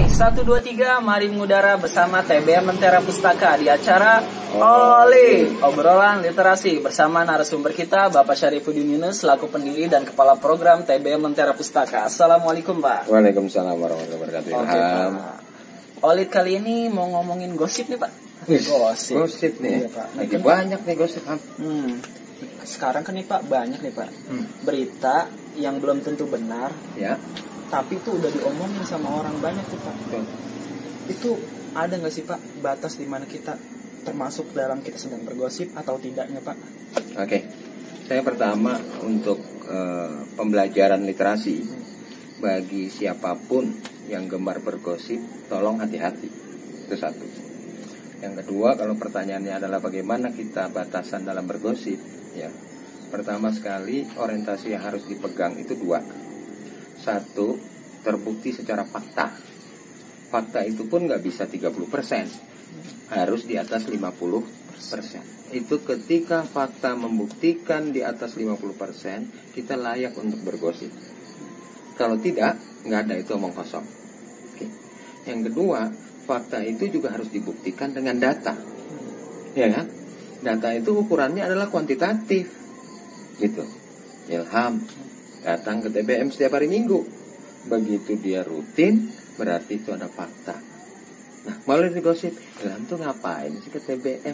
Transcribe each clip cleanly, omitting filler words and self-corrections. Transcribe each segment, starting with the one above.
1, 2, 3, mari mengudara bersama TBM Lentera Pustaka di acara Oli Obrolan Literasi bersama narasumber kita Bapak Syarifuddin Yunus selaku pendiri dan kepala program TBM Lentera Pustaka. Assalamualaikum Pak. Waalaikumsalam warahmatullahi wabarakatuh. Oke, Pak. Oli kali ini mau ngomongin gosip nih Pak. Gosip nih. Iya, Pak. Lagi banyak nih gosip. Sekarang kan nih Pak banyak nih Pak berita yang belum tentu benar. Ya. Tapi itu udah diomongin sama orang banyak tuh Pak. Itu ada nggak sih Pak batas di mana kita termasuk dalam kita sedang bergosip atau tidaknya Pak? Oke. Saya pertama untuk pembelajaran literasi bagi siapapun yang gemar bergosip, tolong hati-hati. Itu satu. Yang kedua, kalau pertanyaannya adalah bagaimana kita batasan dalam bergosip, ya. Pertama sekali orientasi yang harus dipegang itu dua. Satu, terbukti secara fakta. Fakta itu pun nggak bisa 30%. Harus di atas 50%. Itu ketika fakta membuktikan di atas 50%, kita layak untuk bergosip. Kalau tidak, nggak ada, itu omong kosong. Oke. Yang kedua, fakta itu juga harus dibuktikan dengan data. Ya kan? Data itu ukurannya adalah kuantitatif. Gitu. Ilham datang ke TBM setiap hari Minggu. Begitu dia rutin, berarti itu ada fakta. Nah, mulai digosip, Ilham tuh ngapain sih ke TBM?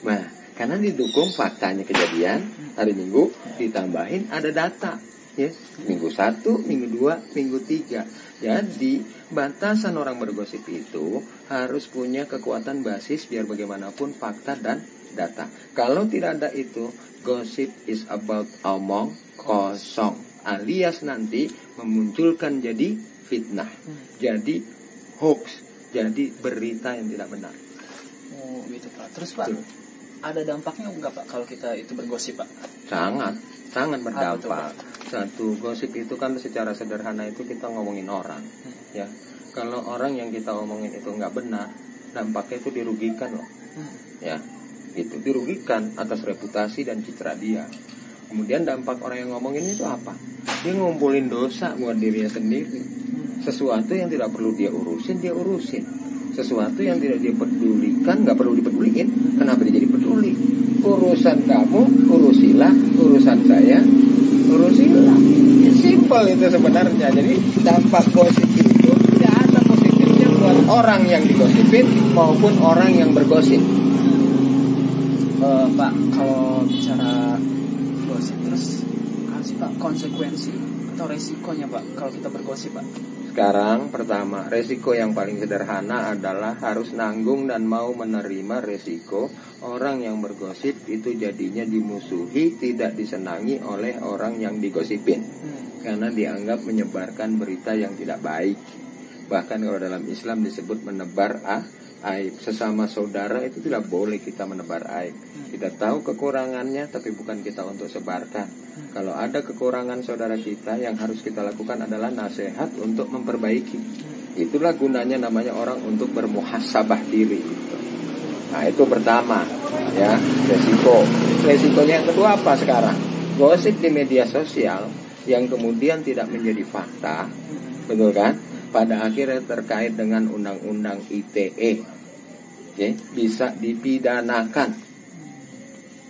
Nah, karena didukung faktanya kejadian hari Minggu, ditambahin ada data. Ya, Minggu 1, Minggu 2, Minggu 3. Jadi, batasan orang bergosip itu harus punya kekuatan basis biar bagaimanapun fakta dan data. Kalau tidak ada itu, gosip is about omong kosong, alias nanti memunculkan jadi fitnah, jadi hoax, jadi berita yang tidak benar. Oh gitu Pak. Terus Pak, ada dampaknya enggak Pak kalau kita itu bergosip Pak? Sangat berdampak. Satu, gosip itu kan secara sederhana itu kita ngomongin orang, ya. Kalau orang yang kita omongin itu nggak benar, dampaknya itu dirugikan loh, ya. Itu dirugikan atas reputasi dan citra dia. Kemudian dampak orang yang ngomongin itu apa? Dia ngumpulin dosa buat dirinya sendiri. Sesuatu yang tidak perlu dia urusin, dia urusin. Sesuatu yang tidak dia pedulikan, nggak perlu dipeduliin. Kenapa dia jadi peduli? Urusan kamu, urusilah. Urusan saya, urusilah. Simpel itu sebenarnya. Jadi dampak gosip itu tidak ada positifnya buat orang yang digosipin maupun orang yang bergosip. Pak, kalau bicara gosip terus apa sih Pak konsekuensi atau resikonya Pak kalau kita bergosip Pak? Sekarang pertama, resiko yang paling sederhana adalah harus nanggung dan mau menerima resiko orang yang bergosip itu jadinya dimusuhi, tidak disenangi oleh orang yang digosipin. Karena dianggap menyebarkan berita yang tidak baik. Bahkan kalau dalam Islam disebut menebar aib. Sesama saudara itu tidak boleh kita menebar aib. Kita tahu kekurangannya tapi bukan kita untuk sebarkan. Kalau ada kekurangan saudara kita, yang harus kita lakukan adalah nasihat untuk memperbaiki. Itulah gunanya namanya orang untuk bermuhasabah diri gitu. Nah itu pertama, ya, resiko. Resikonya yang kedua apa sekarang? Gosip di media sosial yang kemudian tidak menjadi fakta, betul kan? Pada akhirnya terkait dengan undang-undang ITE, okay, bisa dipidanakan,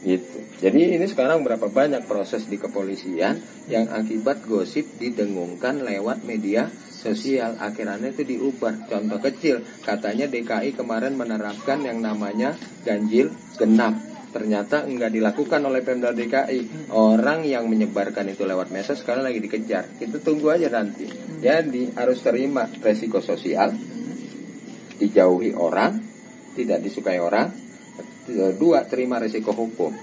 gitu. Jadi ini sekarang berapa banyak proses di kepolisian yang akibat gosip didengungkan lewat media sosial, akhirnya itu diubah. Contoh kecil, katanya DKI kemarin menerapkan yang namanya ganjil genap. Ternyata enggak dilakukan oleh Pemda DKI. Orang yang menyebarkan itu lewat medsos sekarang lagi dikejar. Kita tunggu aja nanti. Jadi harus terima resiko sosial, dijauhi orang, tidak disukai orang. Dua, terima resiko hukum,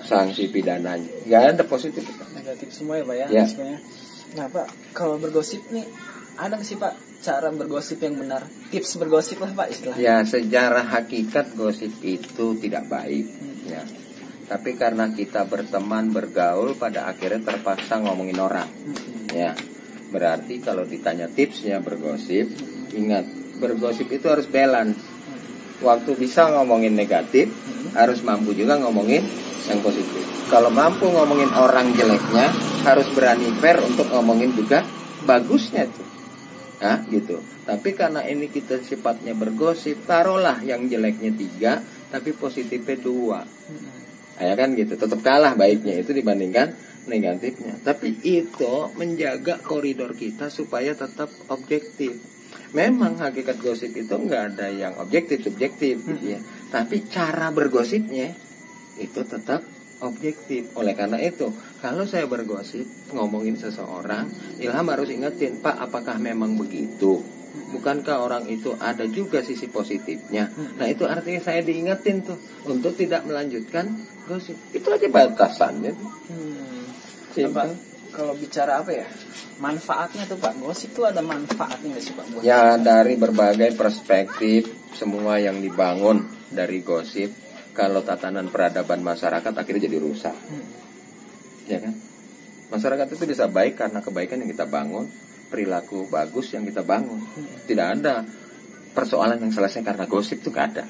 sanksi pidananya. Enggak ada positif. Negatif semua ya Pak ya. Ya. Nah Pak, kalau bergosip nih ada nggak sih Pak cara bergosip yang benar? Tips bergosip lah Pak istilahnya. Ya, secara hakikat gosip itu tidak baik. Ya. Tapi karena kita berteman, bergaul, pada akhirnya terpaksa ngomongin orang. Ya. Berarti kalau ditanya tipsnya bergosip, ingat, bergosip itu harus balance. Waktu bisa ngomongin negatif, harus mampu juga ngomongin yang positif. Kalau mampu ngomongin orang jeleknya, harus berani fair untuk ngomongin juga bagusnya tuh. Nah, gitu. Tapi karena ini kita sifatnya bergosip, taruhlah yang jeleknya 3 tapi positifnya 2. Ya kan gitu, tetap kalah baiknya itu dibandingkan negatifnya. Tapi itu menjaga koridor kita supaya tetap objektif. Memang hakikat gosip itu nggak ada yang objektif subjektif gitu ya. Tapi cara bergosipnya itu tetap objektif. Oleh karena itu, kalau saya bergosip ngomongin seseorang, Ilham harus ingetin, Pak, apakah memang begitu? Bukankah orang itu ada juga sisi positifnya? Nah, itu artinya saya diingetin tuh untuk tidak melanjutkan gosip. Itu aja batasannya. Pak, kalau bicara apa ya? Manfaatnya tuh Pak, gosip tuh ada manfaatnya nggak sih Pak? Ya, dari berbagai perspektif semua yang dibangun dari gosip, kalau tatanan peradaban masyarakat akhirnya jadi rusak. Ya kan? Masyarakat itu bisa baik karena kebaikan yang kita bangun, perilaku bagus yang kita bangun. Tidak ada persoalan yang selesai karena gosip, itu gak ada.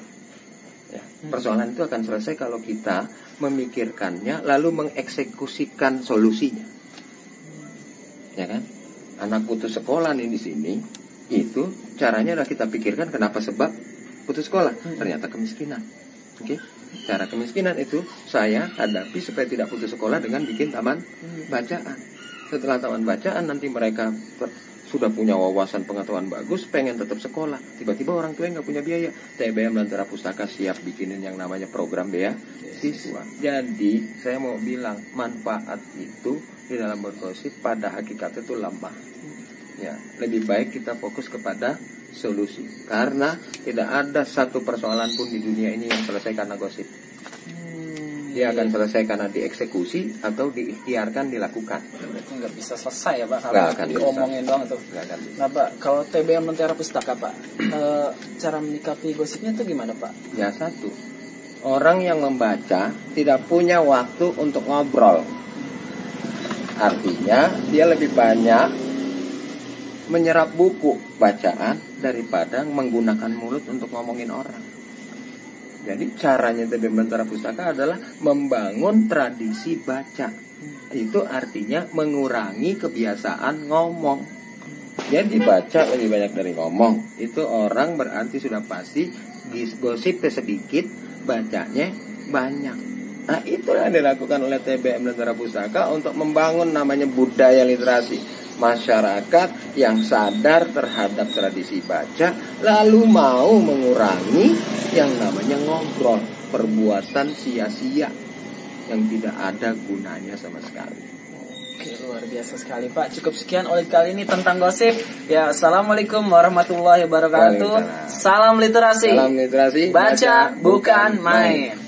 Ya, persoalan itu akan selesai kalau kita memikirkannya lalu mengeksekusikan solusinya. Ya kan? Anak putus sekolah nih di sini, itu caranya udah kita pikirkan kenapa sebab putus sekolah. Ternyata kemiskinan. Oke? Cara kemiskinan itu saya hadapi supaya tidak putus sekolah dengan bikin taman bacaan. Setelah taman bacaan nanti mereka sudah punya wawasan pengetahuan bagus, pengen tetap sekolah. Tiba-tiba orang tua nggak punya biaya. TBM Lentera Pustaka siap bikinin yang namanya program beasiswa. Jadi saya mau bilang manfaat itu di dalam bergosip pada hakikatnya itu lemah. Ya, lebih baik kita fokus kepada solusi. Karena tidak ada satu persoalan pun di dunia ini yang selesai karena gosip. Dia akan selesai karena dieksekusi atau diikhtiarkan dilakukan. Berarti nggak bisa selesai ya Pak, nggak akan diomongin doang tuh. Nah Pak, kalau TBM Lentera Pustaka Pak, cara menyikapi gosipnya tuh gimana Pak? Ya, satu, orang yang membaca tidak punya waktu untuk ngobrol. Artinya dia lebih banyak menyerap buku bacaan daripada menggunakan mulut untuk ngomongin orang. Jadi caranya TBM Lentera Pustaka adalah membangun tradisi baca. Itu artinya mengurangi kebiasaan ngomong. Jadi baca lebih banyak dari ngomong. Itu orang berarti sudah pasti gosipnya sedikit, bacanya banyak. Nah, itulah yang dilakukan oleh TBM Lentera Pustaka untuk membangun namanya budaya literasi. Masyarakat yang sadar terhadap tradisi baca, lalu mau mengurangi yang namanya ngobrol, perbuatan sia-sia yang tidak ada gunanya sama sekali. Oke, luar biasa sekali Pak. Cukup sekian oleh kali ini tentang gosip. Ya, assalamualaikum warahmatullahi wabarakatuh. Salam literasi. Salam literasi. Baca bukan main.